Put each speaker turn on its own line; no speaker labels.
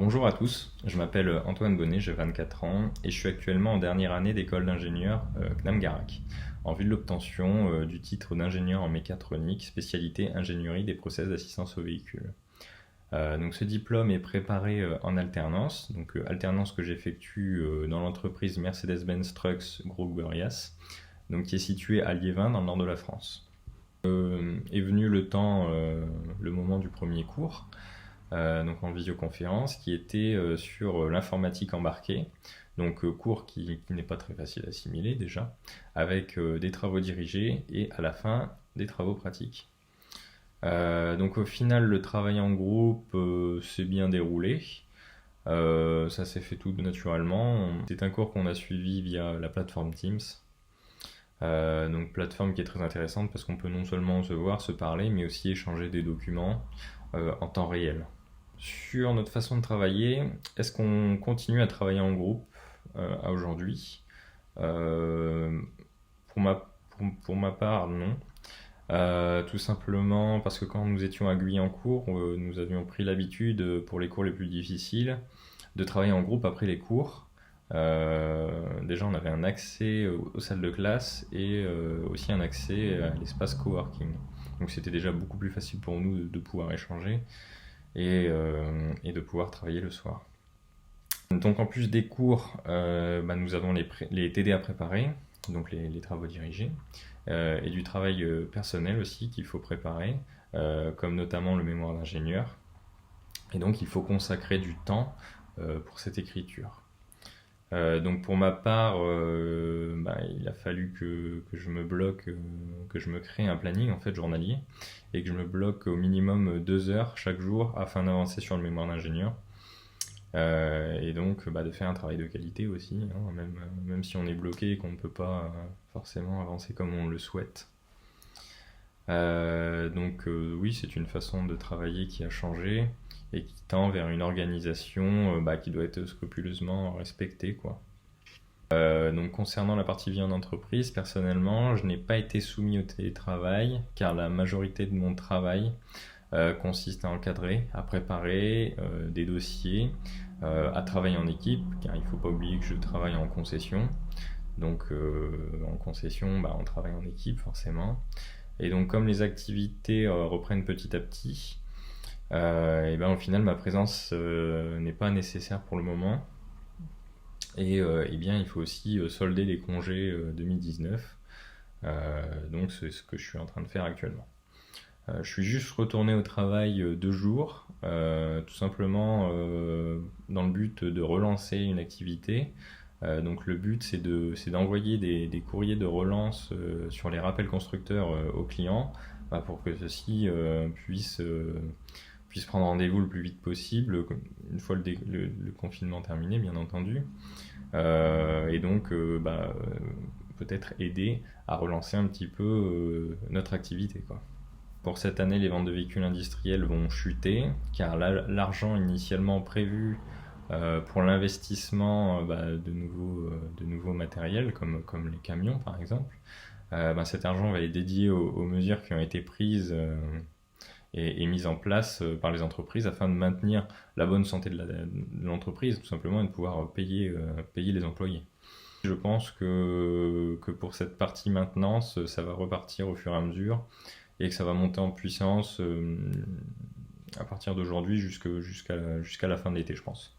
Bonjour à tous, je m'appelle Antoine Bonnet, j'ai 24 ans et je suis actuellement en dernière année d'école d'ingénieur CNAM Garac, en vue de l'obtention du titre d'ingénieur en mécatronique, spécialité ingénierie des process d'assistance au véhicule. Donc ce diplôme est préparé en alternance, donc alternance que j'effectue dans l'entreprise Mercedes-Benz Trucks Group Burias, donc qui est située à Liévin dans le nord de la France. Est venu le moment du premier cours, donc en visioconférence, qui était sur l'informatique embarquée, donc cours qui n'est pas très facile à assimiler déjà, avec des travaux dirigés et à la fin des travaux pratiques. Donc au final, le travail en groupe s'est bien déroulé. Ça s'est fait tout naturellement. C'est un cours qu'on a suivi via la plateforme Teams. Donc plateforme qui est très intéressante parce qu'on peut non seulement se voir, se parler, mais aussi échanger des documents en temps réel. Sur notre façon de travailler, est-ce qu'on continue à travailler en groupe à aujourd'hui? Euh, pour ma part, non. Tout simplement parce que quand nous étions à Guyancourt, nous avions pris l'habitude, pour les cours les plus difficiles, de travailler en groupe après les cours. Déjà, on avait un accès aux salles de classe et aussi un accès à l'espace coworking. Donc c'était déjà beaucoup plus facile pour nous de pouvoir échanger et de pouvoir travailler le soir. Donc en plus des cours, nous avons les TD à préparer, donc les travaux dirigés, et du travail personnel aussi qu'il faut préparer, comme notamment le mémoire d'ingénieur. Et donc il faut consacrer du temps pour cette écriture. Donc pour ma part, il a fallu que je me bloque, que je me crée un planning en fait journalier et que je me bloque au minimum 2 heures chaque jour afin d'avancer sur le mémoire d'ingénieur. Et donc de faire un travail de qualité aussi, hein, même si on est bloqué et qu'on ne peut pas forcément avancer comme on le souhaite. Oui, c'est une façon de travailler qui a changé et qui tend vers une organisation qui doit être scrupuleusement respectée, quoi. Donc concernant la partie vie en entreprise, personnellement, je n'ai pas été soumis au télétravail car la majorité de mon travail consiste à encadrer, à préparer des dossiers, à travailler en équipe, car il ne faut pas oublier que je travaille en concession. Donc en concession, on travaille en équipe forcément. Et donc comme les activités reprennent petit à petit, au final ma présence n'est pas nécessaire pour le moment. Et il faut aussi solder les congés 2019. Donc c'est ce que je suis en train de faire actuellement. Je suis juste retourné au travail 2 jours, tout simplement dans le but de relancer une activité. Donc le but c'est d'envoyer des courriers de relance sur les rappels constructeurs aux clients pour que ceux-ci puissent prendre rendez-vous le plus vite possible, une fois le confinement terminé bien entendu. Et donc peut-être aider à relancer un petit peu notre activité, quoi. Pour cette année, les ventes de véhicules industriels vont chuter, car l'argent initialement prévu pour l'investissement de nouveaux matériels, comme les camions par exemple, cet argent va être dédié aux mesures qui ont été prises et mises en place par les entreprises afin de maintenir la bonne santé de l'entreprise, tout simplement, et de pouvoir payer les employés. Je pense que pour cette partie maintenance, ça va repartir au fur et à mesure et que ça va monter en puissance à partir d'aujourd'hui jusqu'à la fin de l'été, je pense.